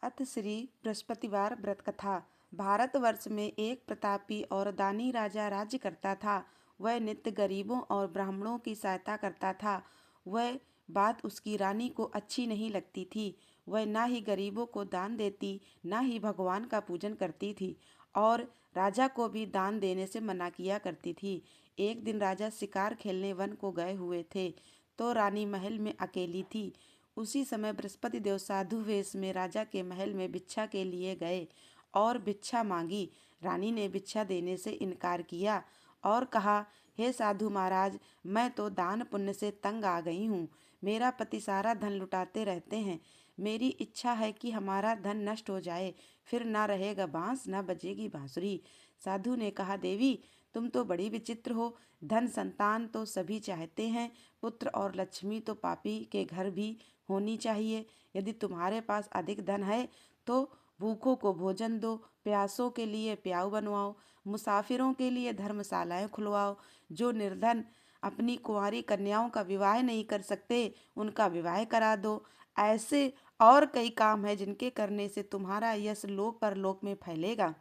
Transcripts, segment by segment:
अथ श्री बृहस्पतिवार व्रत कथा। भारतवर्ष में एक प्रतापी और दानी राजा राज्य करता था। वह नित्य गरीबों और ब्राह्मणों की सहायता करता था। वह बात उसकी रानी को अच्छी नहीं लगती थी। वह ना ही गरीबों को दान देती, ना ही भगवान का पूजन करती थी और राजा को भी दान देने से मना किया करती थी। एक दिन राजा शिकार खेलने वन को गए हुए थे तो रानी महल में अकेली थी। उसी समय बृहस्पति देव साधु वेश में राजा के महल में भिक्षा के लिए गए और भिक्षा मांगी। रानी ने भिक्षा देने से इनकार किया और कहा, हे साधु महाराज, मैं तो दान पुण्य से तंग आ गई हूँ। मेरा पति सारा धन लुटाते रहते हैं। मेरी इच्छा है कि हमारा धन नष्ट हो जाए, फिर ना रहेगा बांस ना बजेगी बांसुरी। साधु ने कहा, देवी तुम तो बड़ी विचित्र हो। धन संतान तो सभी चाहते हैं, पुत्र और लक्ष्मी तो पापी के घर भी होनी चाहिए। यदि तुम्हारे पास अधिक धन है तो भूखों को भोजन दो, प्यासों के लिए प्याऊ बनवाओ, मुसाफिरों के लिए धर्मशालाएं खुलवाओ। जो निर्धन अपनी कुंवारी कन्याओं का विवाह नहीं कर सकते, उनका विवाह करा दो। ऐसे और कई काम हैं जिनके करने से तुम्हारा यश लोक परलोक में फैलेगा।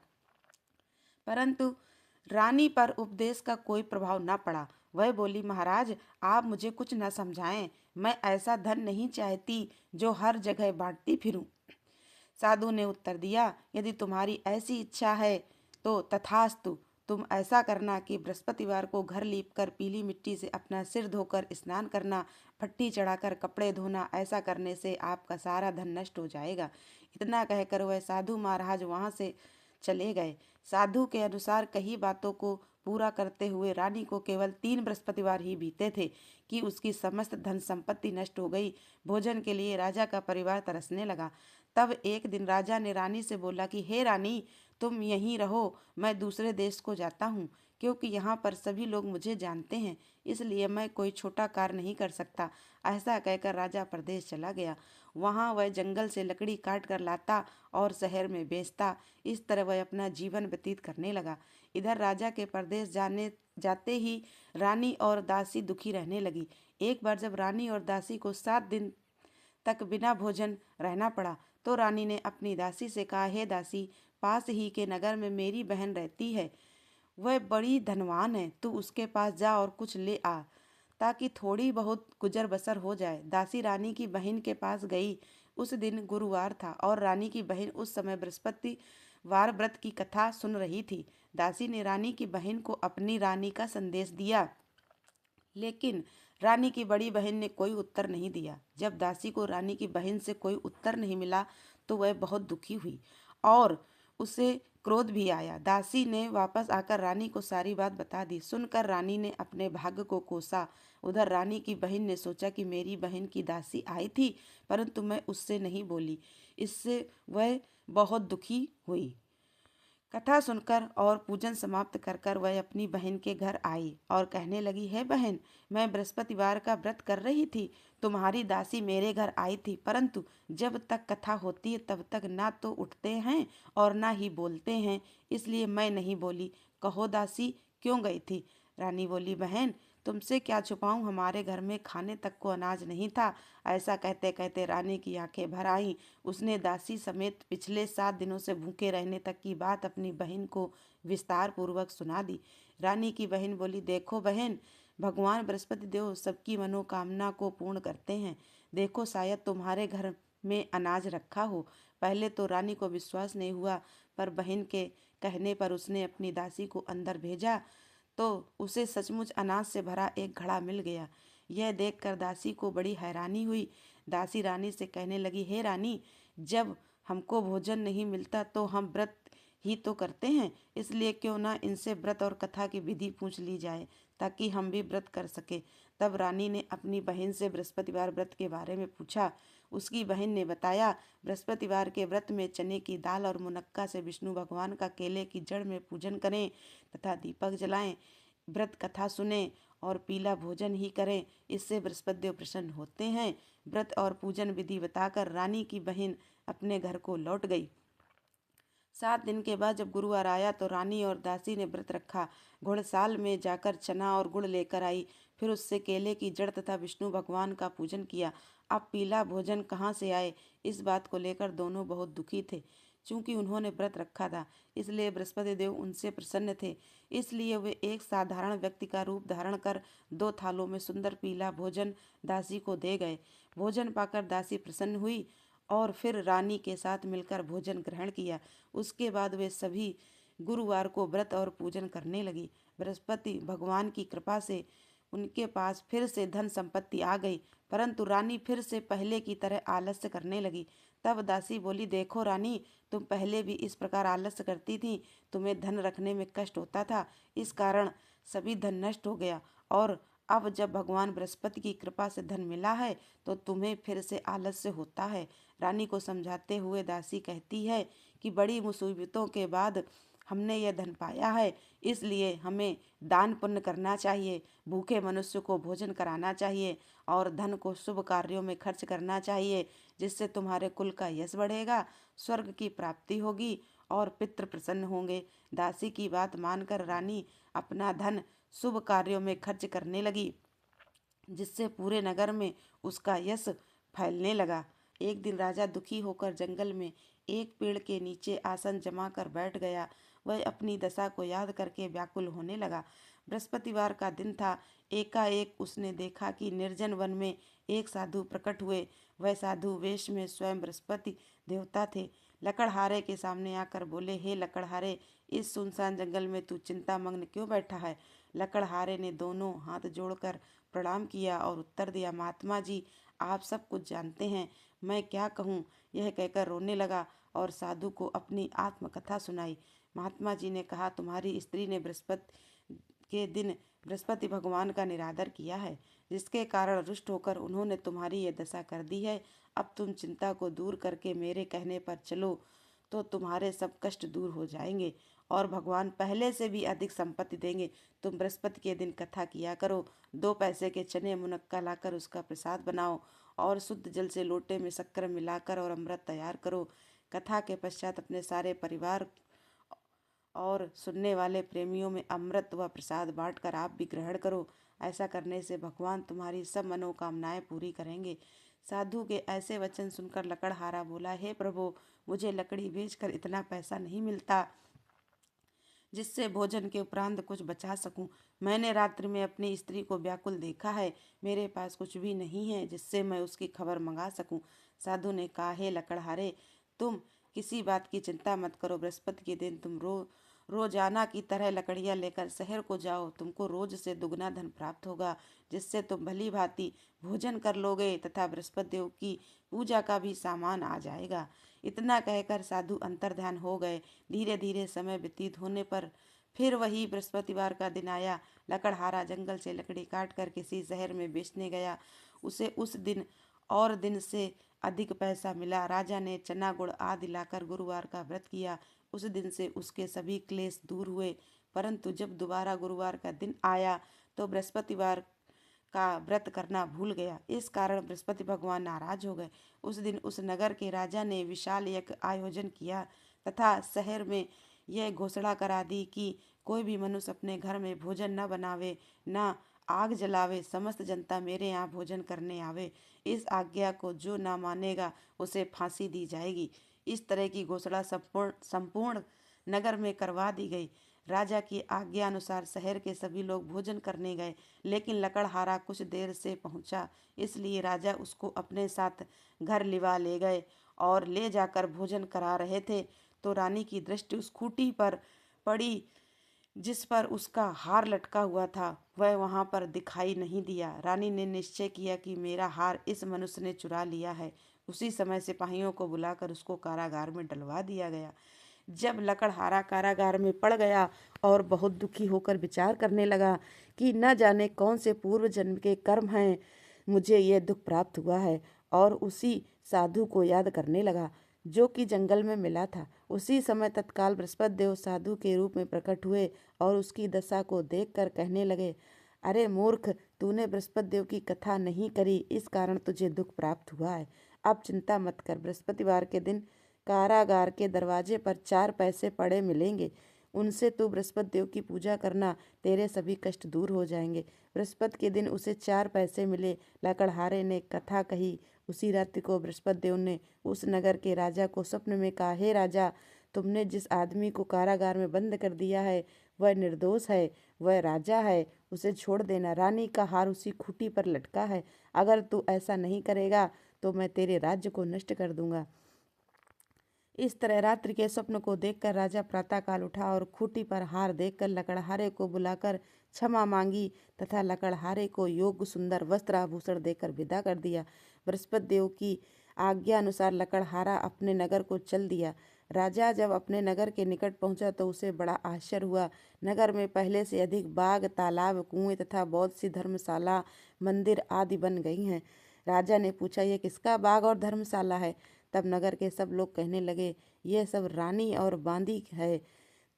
परंतु रानी पर उपदेश का कोई प्रभाव न पड़ा। वह बोली, महाराज आप मुझे कुछ न समझाएं। मैं ऐसा धन नहीं चाहती जो हर जगह बांटती फिरूं। साधु ने उत्तर दिया, यदि तुम्हारी ऐसी इच्छा है तो तथास्तु। तुम ऐसा करना कि बृहस्पतिवार को घर लीपकर पीली मिट्टी से अपना सिर धोकर स्नान करना, भट्टी चढ़ाकर कपड़े धोना। ऐसा करने से आपका सारा धन नष्ट हो जाएगा। इतना कहकर वह साधु महाराज वहां से चले गए। साधु के अनुसार कही बातों को पूरा करते हुए रानी को केवल 3 बृहस्पतिवार ही बीते थे कि उसकी समस्त धन संपत्ति नष्ट हो गई। भोजन के लिए राजा का परिवार तरसने लगा। तब एक दिन राजा ने रानी से बोला कि हे रानी, तुम यहीं रहो, मैं दूसरे देश को जाता हूँ, क्योंकि यहाँ पर सभी लोग मुझे जानते हैं, इसलिए मैं कोई छोटा कार्य नहीं कर सकता। ऐसा कहकर राजा प्रदेश चला गया। वहाँ वह जंगल से लकड़ी काट कर लाता और शहर में बेचता। इस तरह वह अपना जीवन व्यतीत करने लगा। इधर राजा के प्रदेश जाते ही रानी और दासी दुखी रहने लगी। एक बार जब रानी और दासी को 7 दिन तक बिना भोजन रहना पड़ा तो रानी ने अपनी दासी से कहा, हे दासी, पास ही के नगर में मेरी बहन रहती है। वह बड़ी धनवान है, तू उसके पास जा और कुछ ले आ ताकि थोड़ी बहुत गुजर बसर हो जाए। दासी रानी की बहन के पास गई। उस दिन गुरुवार था और रानी की बहन उस समय बृहस्पतिवार व्रत की कथा सुन रही थी। दासी ने रानी की बहन को अपनी रानी का संदेश दिया, लेकिन रानी की बड़ी बहन ने कोई उत्तर नहीं दिया। जब दासी को रानी की बहन से कोई उत्तर नहीं मिला तो वह बहुत दुखी हुई और उसे क्रोध भी आया। दासी ने वापस आकर रानी को सारी बात बता दी। सुनकर रानी ने अपने भाग्य को कोसा। उधर रानी की बहन ने सोचा कि मेरी बहन की दासी आई थी, परंतु मैं उससे नहीं बोली। इससे वह बहुत दुखी हुई। कथा सुनकर और पूजन समाप्त कर कर वह अपनी बहन के घर आई और कहने लगी, हे बहन, मैं बृहस्पतिवार का व्रत कर रही थी। तुम्हारी दासी मेरे घर आई थी, परंतु जब तक कथा होती है तब तक ना तो उठते हैं और ना ही बोलते हैं, इसलिए मैं नहीं बोली। कहो दासी, क्यों गई थी? रानी बोली, बहन तुमसे क्या छुपाऊं, हमारे घर में खाने तक को अनाज नहीं था। ऐसा कहते कहते रानी की आंखें भर आईं। उसने दासी समेत पिछले 7 दिनों से भूखे रहने तक की बात अपनी बहन को विस्तार पूर्वक सुना दी। रानी की बहन बोली, देखो बहन, भगवान बृहस्पति देव सबकी मनोकामना को पूर्ण करते हैं। देखो शायद तुम्हारे घर में अनाज रखा हो। पहले तो रानी को विश्वास नहीं हुआ, पर बहन के कहने पर उसने अपनी दासी को अंदर भेजा तो उसे सचमुच अनाज से भरा एक घड़ा मिल गया। यह देखकर दासी को बड़ी हैरानी हुई। दासी रानी से कहने लगी, हे रानी, जब हमको भोजन नहीं मिलता तो हम व्रत ही तो करते हैं, इसलिए क्यों ना इनसे व्रत और कथा की विधि पूछ ली जाए ताकि हम भी व्रत कर सके। तब रानी ने अपनी बहन से बृहस्पतिवार व्रत के बारे में पूछा। उसकी बहन ने बताया, बृहस्पतिवार के व्रत में चने की दाल और मुनक्का से विष्णु भगवान का केले की जड़ में पूजन करें तथा दीपक जलाएं, व्रत कथा सुने और पीला भोजन ही करें, इससे बृहस्पति देव प्रसन्न होते हैं। व्रत और पूजन विधि बताकर रानी की बहन अपने घर को लौट गई। 7 दिन के बाद जब गुरुवार आया तो रानी और दासी ने व्रत रखा। घुड़साल में जाकर चना और गुड़ लेकर आई, फिर उससे केले की जड़ तथा विष्णु भगवान का पूजन किया। अब पीला भोजन कहाँ से आए। इस बात को लेकर दोनों बहुत दुखी थे। चूंकि उन्होंने व्रत रखा था, इसलिए बृहस्पति देव उनसे प्रसन्न थे। इसलिए वे एक साधारण व्यक्ति का रूप धारण कर 2 थालों में सुंदर पीला भोजन दासी को दे गए। भोजन पाकर दासी प्रसन्न हुई और फिर रानी के साथ मिलकर भोजन ग्रहण किया। उसके बाद वे सभी गुरुवार को व्रत और पूजन करने लगी। बृहस्पति भगवान की कृपा से उनके पास फिर से धन संपत्ति आ गई, परंतु रानी फिर से पहले की तरह आलस्य करने लगी। तब दासी बोली, देखो रानी, तुम पहले भी इस प्रकार आलस्य करती थी। तुम्हें धन रखने में कष्ट होता था, इस कारण सभी धन नष्ट हो गया, और अब जब भगवान बृहस्पति की कृपा से धन मिला है तो तुम्हें फिर से आलस्य होता है। रानी को समझाते हुए दासी कहती है कि बड़ी मुसीबतों के बाद हमने यह धन पाया है, इसलिए हमें दान पुण्य करना चाहिए, भूखे मनुष्य को भोजन कराना चाहिए और धन को शुभ कार्यों में खर्च करना चाहिए, जिससे तुम्हारे कुल का यश बढ़ेगा, स्वर्ग की प्राप्ति होगी और पितृ प्रसन्न होंगे। दासी की बात मानकर रानी अपना धन शुभ कार्यों में खर्च करने लगी, जिससे पूरे नगर में उसका यश फैलने लगा। एक दिन राजा दुखी होकर जंगल में एक पेड़ के नीचे आसन जमा कर बैठ गया। वह अपनी दशा को याद करके व्याकुल होने लगा। बृहस्पतिवार का दिन था। एकाएक उसने देखा कि निर्जन वन में एक साधु प्रकट हुए। वह साधु वेश में स्वयं बृहस्पति देवता थे। लकड़हारे के सामने आकर बोले, हे लकड़हारे, इस सुनसान जंगल में तू चिंता मग्न क्यों बैठा है। लकड़हारे ने दोनों हाथ जोड़कर प्रणाम किया और उत्तर दिया, महात्मा जी, आप सब कुछ जानते हैं, मैं क्या कहूँ। यह कहकर रोने लगा और साधु को अपनी आत्मकथा सुनाई। महात्मा जी ने कहा, तुम्हारी स्त्री ने बृहस्पति के दिन बृहस्पति भगवान का निरादर किया है, जिसके कारण रुष्ट होकर उन्होंने तुम्हारी यह दशा कर दी है। अब तुम चिंता को दूर करके मेरे कहने पर चलो तो तुम्हारे सब कष्ट दूर हो जाएंगे और भगवान पहले से भी अधिक संपत्ति देंगे। तुम बृहस्पति के दिन कथा किया करो। 2 पैसे के चने मुनक्का लाकर उसका प्रसाद बनाओ और शुद्ध जल से लोटे में शक्कर मिलाकर और अमृत तैयार करो। कथा के पश्चात अपने सारे परिवार और सुनने वाले प्रेमियों में अमृत व प्रसाद बांटकर आप भी ग्रहण करो। ऐसा करने से भगवान तुम्हारी सब मनोकामनाएं पूरी करेंगे। साधु के ऐसे वचन सुनकर लकड़हारा बोला, हे प्रभु, मुझे लकड़ी बेचकर इतना पैसा नहीं मिलता जिससे भोजन के उपरांत कुछ बचा सकूं। मैंने रात्रि में अपनी स्त्री को व्याकुल देखा है। मेरे पास कुछ भी नहीं है जिससे मैं उसकी खबर मंगा सकूं। साधु ने कहा, हे लकड़हारे, तुम किसी बात की चिंता मत करो। बृहस्पति के दिन तुम रोजाना की तरह लकड़ियां लेकर शहर को जाओ। तुमको रोज से दुगना धन प्राप्त होगा, जिससे तुम भली भांति भोजन कर लोगे तथा बृहस्पति देव की पूजा का भी सामान आ जाएगा। इतना कहकर साधु अंतर्ध्यान हो गए। धीरे धीरे समय व्यतीत होने पर फिर वही बृहस्पतिवार का दिन आया। लकड़हारा जंगल से लकड़ी काट कर किसी शहर में बेचने गया। उसे उस दिन और दिन से अधिक पैसा मिला। राजा ने चना गुड़ आदि लाकर गुरुवार का व्रत किया। उस दिन से उसके सभी क्लेश दूर हुए। परंतु जब दोबारा गुरुवार का दिन आया तो बृहस्पतिवार का व्रत करना भूल गया। इस कारण बृहस्पति भगवान नाराज हो गए। उस दिन उस नगर के राजा ने विशाल यज्ञ आयोजन किया तथा शहर में यह घोषणा करा दी कि कोई भी मनुष्य अपने घर में भोजन न बनावे, न आग जलावे, समस्त जनता मेरे यहाँ भोजन करने आवे। इस आज्ञा को जो न मानेगा उसे फांसी दी जाएगी। इस तरह की घोषणा संपूर्ण नगर में करवा दी गई। राजा की आज्ञा अनुसार शहर के सभी लोग भोजन करने गए, लेकिन लकड़हारा कुछ देर से पहुंचा, इसलिए राजा उसको अपने साथ घर लिवा ले गए और ले जाकर भोजन करा रहे थे तो रानी की दृष्टि उस खूंटी पर पड़ी जिस पर उसका हार लटका हुआ था। वह वहां पर दिखाई नहीं दिया। रानी ने निश्चय किया कि मेरा हार इस मनुष्य ने चुरा लिया है। उसी समय सिपाहियों को बुलाकर उसको कारागार में डलवा दिया गया। जब लकड़हारा कारागार में पड़ गया और बहुत दुखी होकर विचार करने लगा कि न जाने कौन से पूर्व जन्म के कर्म हैं, मुझे यह दुख प्राप्त हुआ है, और उसी साधु को याद करने लगा जो कि जंगल में मिला था। उसी समय तत्काल बृहस्पति देव साधु के रूप में प्रकट हुए और उसकी दशा को देखकर कहने लगे, अरे मूर्ख, तूने बृहस्पति देव की कथा नहीं करी, इस कारण तुझे दुख प्राप्त हुआ है। अब चिंता मत कर। बृहस्पतिवार के दिन कारागार के दरवाजे पर 4 पैसे पड़े मिलेंगे। उनसे तू बृहस्पति देव की पूजा करना, तेरे सभी कष्ट दूर हो जाएंगे। बृहस्पति के दिन उसे 4 पैसे मिले। लकड़हारे ने कथा कही उसी रात्रि को बृहस्पति देव ने उस नगर के राजा को स्वप्न में कहा, हे राजा, तुमने जिस आदमी को कारागार में बंद कर दिया है वह निर्दोष है, वह राजा है, उसे छोड़ देना। रानी का हार उसी खूंटी पर लटका है, अगर तू ऐसा नहीं करेगा तो मैं तेरे राज्य को नष्ट कर दूंगा। इस तरह रात्रि के स्वप्न को देखकर राजा प्रातःकाल उठा और खूंटी पर हार देखकर लकड़हारे को बुलाकर क्षमा मांगी तथा लकड़हारे को योग्य सुंदर वस्त्र आभूषण देकर विदा कर दिया। बृहस्पति देव की आज्ञा अनुसार लकड़हारा अपने नगर को चल दिया। राजा जब अपने नगर के निकट पहुंचा तो उसे बड़ा आश्चर्य हुआ। नगर में पहले से अधिक बाग, तालाब, कुएं तथा बहुत सी धर्मशाला, मंदिर आदि बन गई हैं। राजा ने पूछा, यह किसका बाग और धर्मशाला है? तब नगर के सब लोग कहने लगे, यह सब रानी और बांदी है।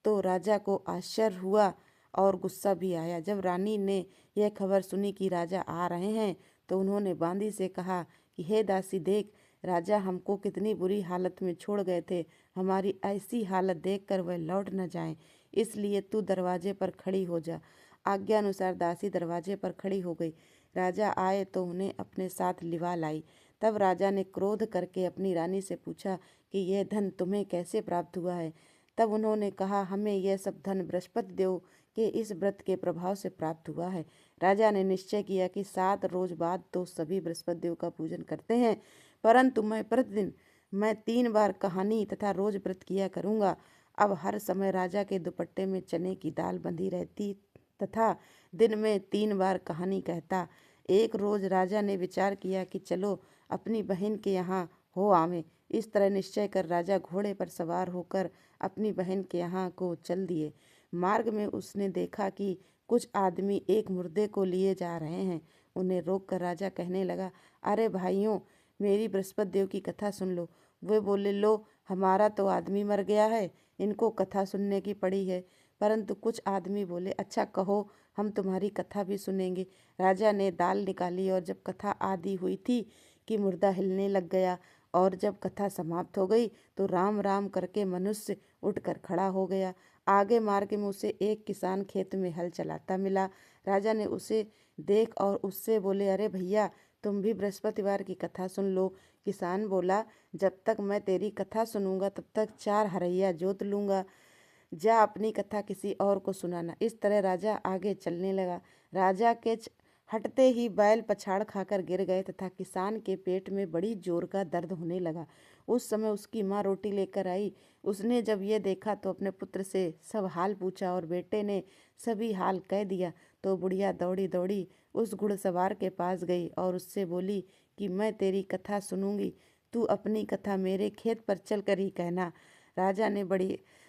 तो राजा को आश्चर्य हुआ और गुस्सा भी आया। जब रानी ने यह खबर सुनी कि राजा आ रहे हैं तो उन्होंने बांदी से कहा कि हे दासी, देख, राजा हमको कितनी बुरी हालत में छोड़ गए थे। हमारी ऐसी हालत देखकर वह लौट न जाएं, इसलिए तू दरवाजे पर खड़ी हो जा। आज्ञा अनुसार दासी दरवाजे पर खड़ी हो गई। राजा आए तो उन्हें अपने साथ लिवा लाई। तब राजा ने क्रोध करके अपनी रानी से पूछा कि यह धन तुम्हें कैसे प्राप्त हुआ है? तब उन्होंने कहा, हमें यह सब धन बृहस्पति देव के इस व्रत के प्रभाव से प्राप्त हुआ है। राजा ने निश्चय किया कि 7 रोज बाद तो सभी बृहस्पति देव का पूजन करते हैं, परंतु मैं प्रतिदिन 3 बार कहानी तथा रोज व्रत किया करूँगा। अब हर समय राजा के दुपट्टे में चने की दाल बंधी रहती तथा दिन में 3 बार कहानी कहता। एक रोज राजा ने विचार किया कि चलो अपनी बहन के यहाँ हो आवें। इस तरह निश्चय कर राजा घोड़े पर सवार होकर अपनी बहन के यहाँ को चल दिए। मार्ग में उसने देखा कि कुछ आदमी एक मुर्दे को लिए जा रहे हैं। उन्हें रोककर राजा कहने लगा, अरे भाइयों, मेरी बृहस्पति देव की कथा सुन लो। वे बोले, लो, हमारा तो आदमी मर गया है, इनको कथा सुनने की पड़ी है। परंतु कुछ आदमी बोले, अच्छा कहो, हम तुम्हारी कथा भी सुनेंगे। राजा ने दाल निकाली और जब कथा आदि हुई थी कि मुर्दा हिलने लग गया, और जब कथा समाप्त हो गई तो राम राम करके मनुष्य उठकर खड़ा हो गया। आगे मार्ग में उसे एक किसान खेत में हल चलाता मिला। राजा ने उसे देख और उससे बोले, अरे भैया, तुम भी बृहस्पतिवार की कथा सुन लो। किसान बोला, जब तक मैं तेरी कथा सुनूंगा तब तक 4 हरैया जोत लूंगा। जा अपनी कथा किसी और को सुनाना। इस तरह राजा आगे चलने लगा। राजा के हटते ही बैल पछाड़ खाकर गिर गए तथा किसान के पेट में बड़ी जोर का दर्द होने लगा। उस समय उसकी माँ रोटी लेकर आई। उसने जब ये देखा तो अपने पुत्र से सब हाल पूछा और बेटे ने सभी हाल कह दिया। तो बुढ़िया दौड़ी दौड़ी उस घुड़सवार के पास गई और उससे बोली कि मैं तेरी कथा सुनूंगी, तू अपनी कथा मेरे खेत पर चल कर ही कहना। राजा ने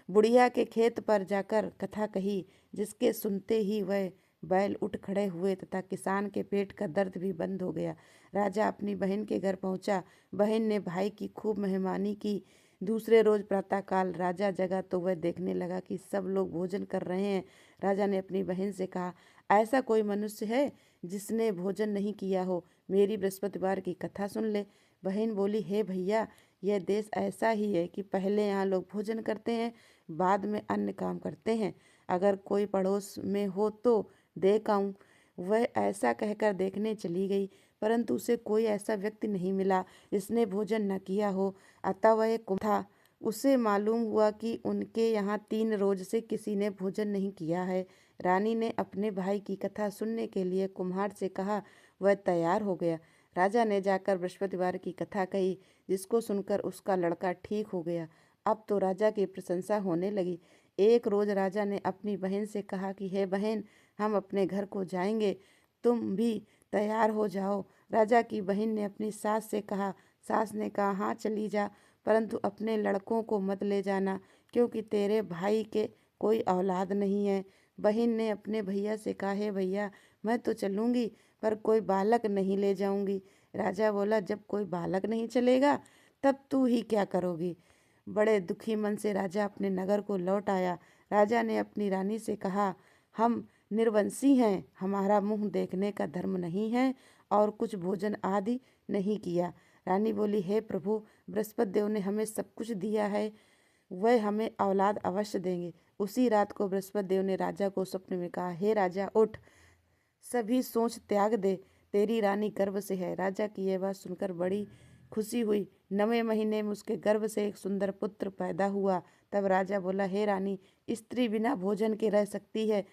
बुढ़िया के खेत पर जाकर कथा कही, जिसके सुनते ही वह बैल उठ खड़े हुए तथा किसान के पेट का दर्द भी बंद हो गया। राजा अपनी बहन के घर पहुंचा। बहन ने भाई की खूब मेहमानी की। दूसरे रोज प्रातःकाल राजा जगा तो वह देखने लगा कि सब लोग भोजन कर रहे हैं। राजा ने अपनी बहन से कहा, ऐसा कोई मनुष्य है जिसने भोजन नहीं किया हो? मेरी बृहस्पतिवार की कथा सुन ले। बहन बोली, हे भैया, यह देश ऐसा ही है कि पहले यहाँ लोग भोजन करते हैं, बाद में अन्य काम करते हैं। अगर कोई पड़ोस में हो तो देख आऊं। वह ऐसा कहकर देखने चली गई, परंतु उसे कोई ऐसा व्यक्ति नहीं मिला जिसने भोजन न किया हो। अतः वह था। उसे मालूम हुआ कि उनके यहाँ 3 रोज से किसी ने भोजन नहीं किया है। रानी ने अपने भाई की कथा सुनने के लिए कुम्हार से कहा। वह तैयार हो गया। राजा ने जाकर बृहस्पतिवार की कथा कही, जिसको सुनकर उसका लड़का ठीक हो गया। अब तो राजा की प्रशंसा होने लगी। एक रोज राजा ने अपनी बहन से कहा कि हे बहन, हम अपने घर को जाएंगे, तुम भी तैयार हो जाओ। राजा की बहन ने अपनी सास से कहा। सास ने कहा, हाँ चली जा, परंतु अपने लड़कों को मत ले जाना, क्योंकि तेरे भाई के कोई औलाद नहीं है। बहन ने अपने भैया से कहा, हे भैया, मैं तो चलूँगी, पर कोई बालक नहीं ले जाऊँगी। राजा बोला, जब कोई बालक नहीं चलेगा तब तू ही क्या करोगी? बड़े दुखी मन से राजा अपने नगर को लौट आया। राजा ने अपनी रानी से कहा, हम निर्वंशी हैं, हमारा मुंह देखने का धर्म नहीं है और कुछ भोजन आदि नहीं किया। रानी बोली, हे प्रभु, बृहस्पति देव ने हमें सब कुछ दिया है, वह हमें औलाद अवश्य देंगे। उसी रात को बृहस्पति देव ने राजा को स्वप्न में कहा, हे राजा, उठ, सभी सोच त्याग दे, तेरी रानी गर्भ से है। राजा की यह बात सुनकर बड़ी खुशी हुई। 9वें महीने में उसके गर्भ से एक सुंदर पुत्र पैदा हुआ। तब राजा बोला, हे रानी, स्त्री बिना भोजन के रह सकती है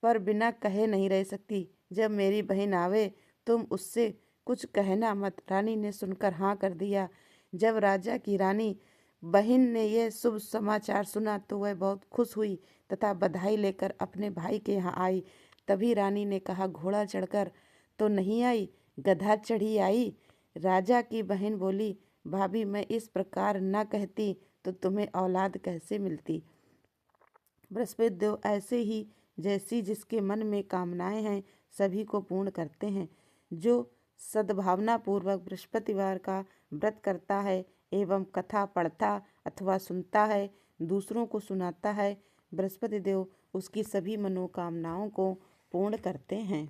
पर बिना कहे नहीं रह सकती। जब मेरी बहन आवे तुम उससे कुछ कहना मत। रानी ने सुनकर हाँ कर दिया। जब राजा की रानी बहन ने यह शुभ समाचार सुना तो वह बहुत खुश हुई तथा बधाई लेकर अपने भाई के यहाँ आई। तभी रानी ने कहा, घोड़ा चढ़कर तो नहीं आई, गधा चढ़ी आई। राजा की बहन बोली, भाभी, मैं इस प्रकार न कहती तो तुम्हें औलाद कैसे मिलती। बृहस्पति देव ऐसे ही जैसी जिसके मन में कामनाएं हैं सभी को पूर्ण करते हैं। जो सद्भावना पूर्वक बृहस्पतिवार का व्रत करता है एवं कथा पढ़ता अथवा सुनता है, दूसरों को सुनाता है, बृहस्पति देव उसकी सभी मनोकामनाओं को पूर्ण करते हैं।